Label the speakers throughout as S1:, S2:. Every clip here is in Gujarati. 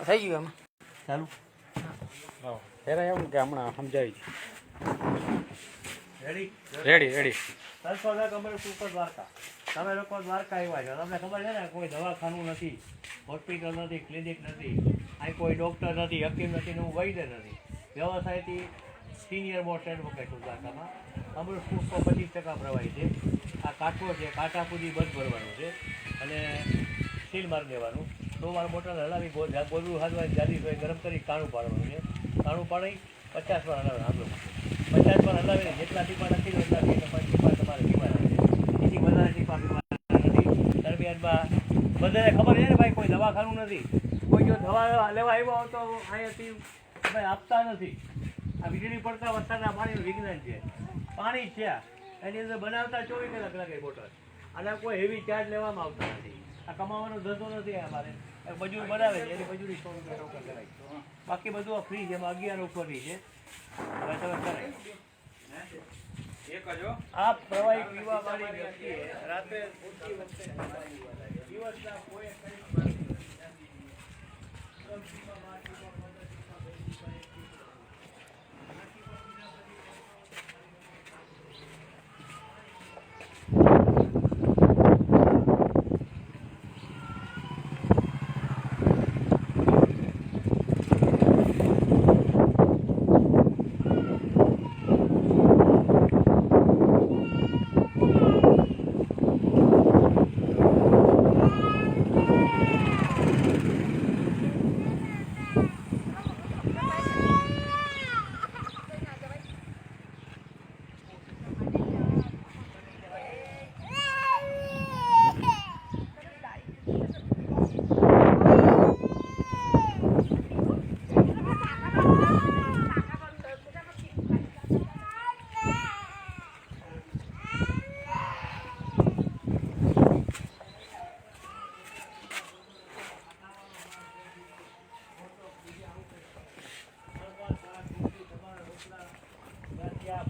S1: થઈ ગયું
S2: ચાલુ ત્યારે એવું કે હમણાં સમજાવી ready ready ready
S3: super Dwarka તમે લોકો દ્વારકા આવ્યા છો તમને ખબર છે ને કોઈ દવાખાનું નથી, હોસ્પિટલ નથી, ક્લિનિક નથી, અહીં કોઈ ડૉક્ટર નથી, હકીમ નથી, હું વૈદ્ય નથી. વ્યવસાયથી સિનિયર મોસ્ટ એડવોકેટ છું દ્વારકામાં. અમારું પુષ્પ 25% પ્રવાહી છે. આ કાંઠો છે, કાંઠા સુધી બંધ ભરવાનું છે અને સીલ મારી દેવાનું. 100 વાર બોટલ હલાવી ગોદરું હાથવાની જાડી હોય ગરમ કરી કાણું પાડવાનું છે. કાણું પાડી 50 વાર હલાવવાનું. 50 વાર હલાવીને જેટલા ટીપા નથી એટલા ટીપા તમારે પીવાના છે. એથી વધારે ટીપા પીવાના નથી. દરમિયાનમાં બધાને ખબર છે ને ભાઈ કોઈ દવાખાનું નથી, કોઈ જો દવા લેવા આવ્યો હોય તો અહીંયાથી ભાઈ આપતા નથી. આ વીજળી પડતા વરસાદના પાણીનું વિજ્ઞાન છે. પાણી છે એની અંદર બનાવતા 24 કલાક લાગે બોટલ અને કોઈ હેવી ચાર્જ લેવામાં આવતા નથી. આ કમાવાનો ધંધો નથી અમારે. મજૂર બનાવે છે એની મજૂરી 100 રૂપિયા ટોકન કરાય. બાકી બધું ફ્રી છે. એમાં 11 ઉપરની છે. હવે તમે કરાય આ પ્રવાહી પીવા વાળી વ્યક્તિએ રાત્રે દિવસના કોઈ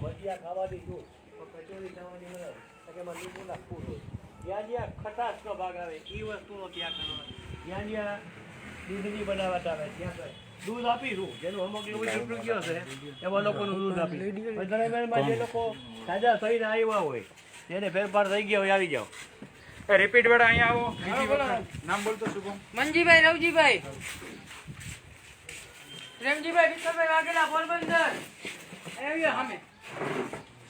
S3: ભજીયા ખાવાની છું કચોરી ખાવાની મળે એમાં લીંબુ નાખવું હોય. જ્યાં જ્યાં ખટાશનો ભાગ આવે એ વસ્તુનો ત્યાં કરવાનો. જ્યાં જ્યાં દૂધની બનાવટ આવે ત્યાં દૂધ આપીશું. જેનું અમુક એવું છૂટું ગયો છે એમાં લોકોનું દૂધ આપી. દરમિયાનમાં જે લોકો તાજા થઈને આવ્યા હોય તેને ફેરફાર થઈ ગયા હોય આવી જાઓ.
S2: રિપીટ બેડા અહીંયા આવો. બીજી વખત નામ બોલતો શુભમ.
S1: મંજીભાઈ, રવજીભાઈ, પ્રેમજીભાઈ, વિક્રમભાઈ વાઘેલા, પોરબંદર.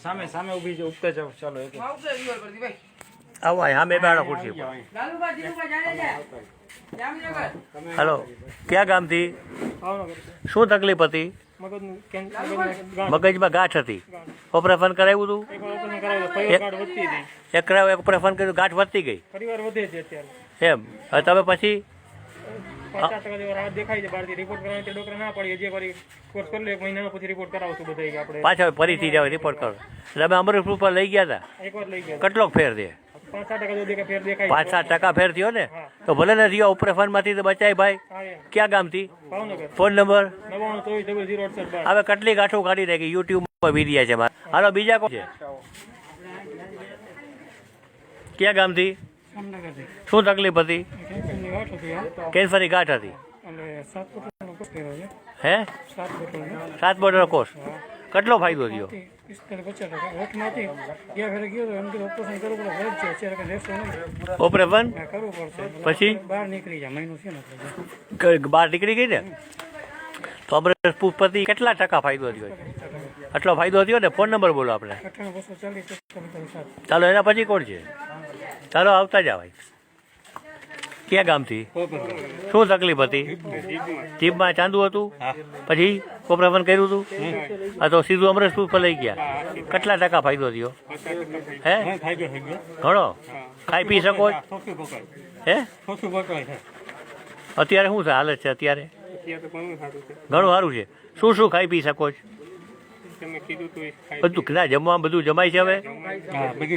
S2: સામે સામે ઊભી છે. ઉપતે જાઓ. ચાલો એક
S3: આવો હા મેં બાળા ખુરશી હલો. ક્યાં ગામથી? શું તકલીફ હતી? મગજમાં ગાંઠ હતી. ઓપરેશન કરાવ્યું હતું? ઓપરેશન કર્યું, ગાંઠ વધતી ગઈ એમ. હવે તમે પછી
S4: 50% જેવો રાહત દેખાય છે. બહારથી રિપોર્ટ કરવાનો ડોક્ટર ના પાડી. હજી વાર કોર્સ કરી લે, 1 મહિનાનો પછી રિપોર્ટ કરાવશું બધા આપણે.
S3: પાછા ફરીથી જાવ રિપોર્ટ કરો. તમે અમરેશ ઉપર લઈ ગયા હતા?
S4: એકવાર લઈ ગયા.
S3: કેટલો ફેર છે?
S4: 5-7% ફેર દેખાય.
S3: 5-7% ફેર થયો ને? તો ભલે ને થયો. ઓપરેશન માંથી તો બચાય ભાઈ. ક્યાં ગામથી?
S4: ભાવનગર.
S3: Phone number
S4: 99240068.
S3: હવે કેટલી ગાંઠો કાઢી નાખી. યુટ્યુબ પર વિડીયા છે મારા. હાલો બીજા કોણ છે? ક્યાં ગામથી? શું તકલીફ હતી? કેન્સરની ગાંઠ હતી. હે? 7 બોટલ કોર્સ. કેટલો ફાયદો થયો? ઓપરેશન પછી
S4: બહાર નીકળી જાય. મહિનો છે ને
S3: બહાર નીકળી ગઈ ને? તો અમરેશ પુષ્પતિ કેટલા ટકા ફાયદો થયો? આટલો ફાયદો થયો ને? ફોન નંબર બોલો આપણે.
S4: 98
S3: ચાલો એના પછી કોણ છે? ચાલો આવતા જાવ. ક્યાં ગામથી? શું તકલીફ હતી? જીભમાં ચાંદુ હતું? પછી ઓપરેશન કર્યું હતું? હા તો સીધું અમરેશ પુષ્પ લઈ ગયા. કેટલા ટકા ફાયદો થયો? હે? ઘણો. ખાઈ પી શકો? હે? અત્યારે શું છે હાલત છે અત્યારે? ઘણું સારું છે. શું શું ખાઈ પી શકો છો? બધું ના જમવા બધું જમાય છે હવે?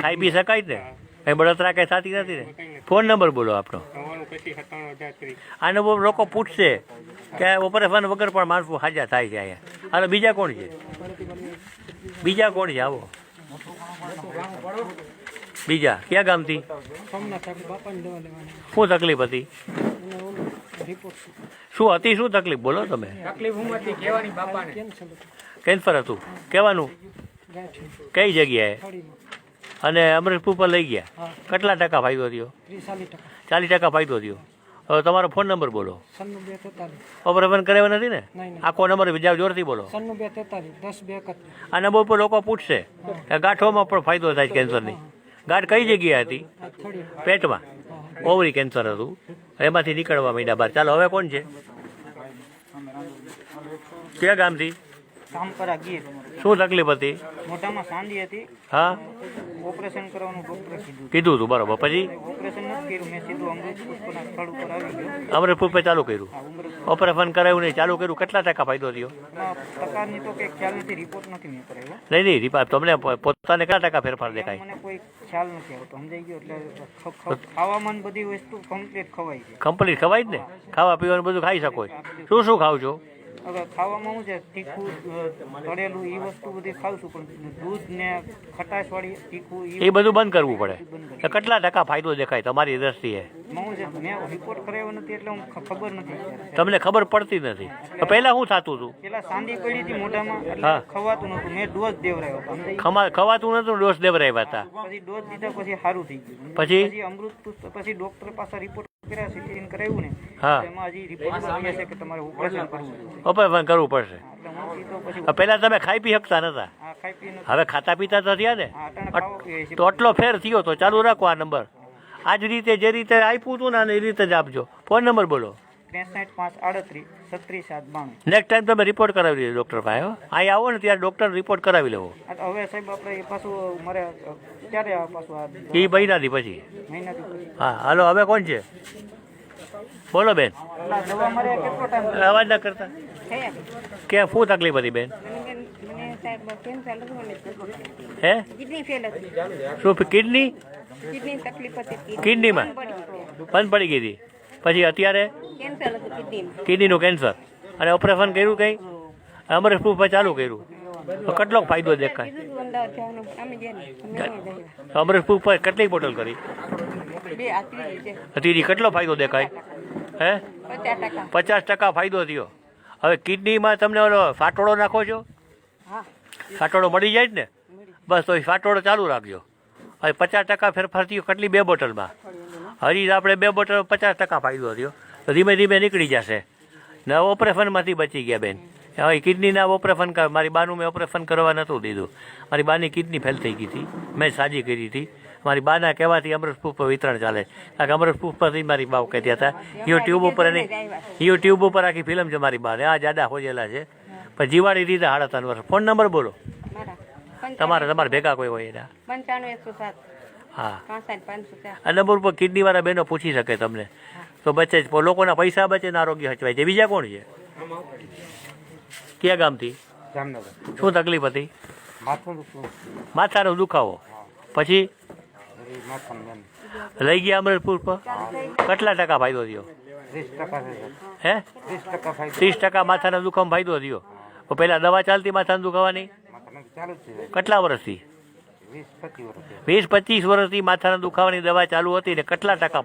S3: ખાઈ પી શકાય જ ને? કઈ બળતરા કઈ થતી નથી ને? ફોન નંબર બોલો આપણો. આને બહુ લોકો પૂછશે કે ઓપરેશન વગર પણ માણસો હાજર થાય છે અહીંયા. હાલો બીજા કોણ છે? બીજા કોણ છે? આવો બીજા. ક્યાં ગામથી? શું તકલીફ હતી? શું હતી શું તકલીફ બોલો તમે?
S1: તકલીફ હું હતી કહેવાની બાપાને.
S3: કેન્સર હતું કહેવાનું? કઈ જગ્યાએ? અને અમરેશપુર પર લઈ ગયા? કેટલા ટકા ફાયદો થયો? 40% ફાયદો થયો. હવે તમારો ફોન નંબર બોલો. ઓપરેશન કરાવ્યો નથી ને? આખો નંબર બીજા જોરથી બોલો. આ નંબર ઉપર લોકો પૂછશે કે ગાંઠોમાં પણ ફાયદો થાય કેન્સરની. ગાંઠ કઈ જગ્યાએ હતી? પેટમાં. ઓવરી કેન્સર હતું, એમાંથી નીકળવા માંડ્યા બહાર. ચાલો હવે કોણ છે? કયા ગામથી?
S4: કામપરા ગીર.
S3: શું તકલીફ હતી?
S4: મોઢામાં સાંધી હતી.
S3: હા,
S4: ઓપરેશન કરવાનું ડોક્ટરે કીધું.
S3: કીધું હતું બરોબર. પછી
S4: ઓપરેશન નથી કર્યું, મેં સીધું અમૃત પુષ્પના સ્થળ ઉપર આવી ગયો.
S3: અમરેશપુર પર ચાલુ કર્યું? ઓપરેશન કરાવ્યું નહીં, ચાલુ કર્યું. કેટલા ટકા ફાયદો થયો?
S4: ટકાની તો કંઈ ખ્યાલ નથી, રિપોર્ટ નથી મેં કરાવ્યો.
S3: નહીં રીપા, તમને પોતાને કેટલા ટકા ફેરફાર દેખાય?
S4: મને કોઈ ખ્યાલ નથી આવતો, સમજાઈ ગયો. એટલે ખાવામાં બધી વસ્તુ કમ્પ્લીટ ખવાય છે.
S3: કમ્પ્લીટ ખવાય જ ને? ખાવા પીવાનું બધું ખાઈ શકો છો. શું શું ખાવ છો?
S4: હવે ખાવામાં શું છે, તીખું તળેલું એ વસ્તુ બધી ખાઉં છું, પણ દૂધ ને ખટાશ વાળી તીખું
S3: એ બધું બંધ કરવું પડે. તો કેટલા ટકા ફાયદો દેખાય તમારી દ્રષ્ટિએ?
S4: હું છે, મેં રિપોર્ટ કરાવ્યો નથી એટલે હું ખબર નથી.
S3: તમને ખબર પડતી નથી. તો પહેલા શું થતું હતું?
S4: પેલા સાંધી પડી હતી મોઢામાં, એટલે
S3: હા.
S4: ખવાતું નતું. મેં ડોઝ દેવરાયો હતો, સમજાઈ?
S3: ખવાતું નતું, ડોસ દેવરાવ્યા હતા.
S4: પછી ડોઝ દીધા પછી સારું થઈ ગયું.
S3: પછી?
S4: અમૃત પુષ્પ પછી ડોક્ટર પાસે રિપોર્ટ કર્યા, સીટી કરાવ્યું ને,
S3: હા.
S4: એમાં હજી રિપોર્ટ કહે છે કે તમારે ઓપરેશન કરવું છે.
S3: ઓપરેશન કરવું પડશે.
S4: એટલે હું કીધું પછી
S3: પહેલા તમે ખાઈ પી શકતા નતા,
S4: આ ખાઈ પીને
S3: હવે ખાતા પીતા તો થયા ને?
S4: આ અટાણે ખાવા પીએ છે.
S3: તો આટલો ફેર થયો તો ચાલુ રાખો આ નંબર. આ જ રીતે જે રીતે આપ્યું હતું ને એ રીતે જ આપજો. ફોન નંબર બોલો.
S4: 63 5 38 36 7 92.
S3: નેક્સ્ટ ટાઈમ તમે રિપોર્ટ કરાવી લેજો ડૉક્ટર પાસે. અહીં આવો ને ત્યારે ડૉક્ટર રિપોર્ટ કરાવી લેવો.
S4: હવે સાહેબ આપણે એ પાછું મારે ક્યારે આ પાછું આ
S3: એ મહિનાથી પછી.
S4: મહિનાથી પછી
S3: હા હાલો, હવે કોણ છે? બોલો બેન.
S4: આ દવા મારે કેટલો ટાઈમ
S3: અવાજ ના કરતા. કે શું તકલીફ હતી બેન?
S5: મને સાહેબ કેન્સર હતું મને
S3: હે?
S5: કિડની ફેલ હતી.
S3: શું કિડની?
S5: કિડની તકલીફ હતી.
S3: કિડનીમાં બંધ પડી ગઈ હતી. પછી અત્યારે
S5: કેન્સર હતું કિડનીમાં.
S3: કિડનીનું કેન્સર. અને ઓપરેશન કર્યું કંઈ? અમરેશપુર પર ચાલુ કર્યું. તો કેટલો ફાયદો દેખાય?
S5: કીધું તું અમદાવાદ જવાનું, અમે ગયા નહીં. અમે નહીં ગયા.
S3: તો અમરેશપુર પર કેટલી બોટલ કરી?
S5: 2 આ ત્રીજી છે.
S3: ત્રીજી. કેટલો ફાયદો દેખાય? હે?
S5: 50%.
S3: 50% ફાયદો થયો. હવે કિડનીમાં તમને ઓલો ફાટોળો નાખો છો?
S5: હા.
S3: ફાટોળો મળી જાય જ ને? બસ તો એ ફાટોળો ચાલુ રાખજો. હવે 50% ફેરફાર થયો. કેટલી? 2 બોટલમાં. હજી આપણે 2 બોટલ 50% ફાયદો થયો. તો ધીમે ધીમે નીકળી જશે. ને ઓપરેશનમાંથી બચી ગયા બેન. હવે કિડનીના ઓપરેશન મારી બાનું મેં ઓપરેશન કરવા નહોતું દીધું. મારી બાની કિડની ફેલ થઈ ગઈ હતી, મેં સાજી કરી હતી. મારી બાના કહેવાથી અમરેશપુર પર વિતરણ ચાલે. કારણ કે અમરેશપુર પરથી મારી બા કહેતા હતા. યુટ્યુબ ઉપર યુટ્યુબ ઉપર આખી ફિલ્મ છે મારી બાને. આ જાડા હોજેલા છે, પણ જીવાડી દીધા 3.5 વર્ષ. ફોન નંબર બોલો
S5: મારા
S3: તમારે ભેગા કોઈ હોય એના.
S5: 95 107
S3: હા,
S5: 65 504.
S3: આ નંબર ઉપર કિડનીવાળા બહેનો પૂછી શકે તમને. તો બચે જ, લોકોના પૈસા બચે ને આરોગ્ય હચવાય છે. બીજા કોણ છે? કયા ગામથી?
S2: જામનગર.
S3: શું તકલીફ હતી? માથાનો દુખાવો. પછી લઈ ગયા અમરેશપુર પર? કેટલા ટકા ફાયદો થયો?
S2: 30%
S3: હે? 30% માથાના દુખાવામાં ફાયદો થયો. તો પહેલાં દવા ચાલતી માથાના દુખાવાની?
S2: ચાલુ છે.
S3: કેટલા વર્ષથી?
S2: 20-25 વર્ષ.
S3: 20-25 વર્ષથી માથાના દુખાવાની દવા ચાલુ હતી ને કેટલા ટકા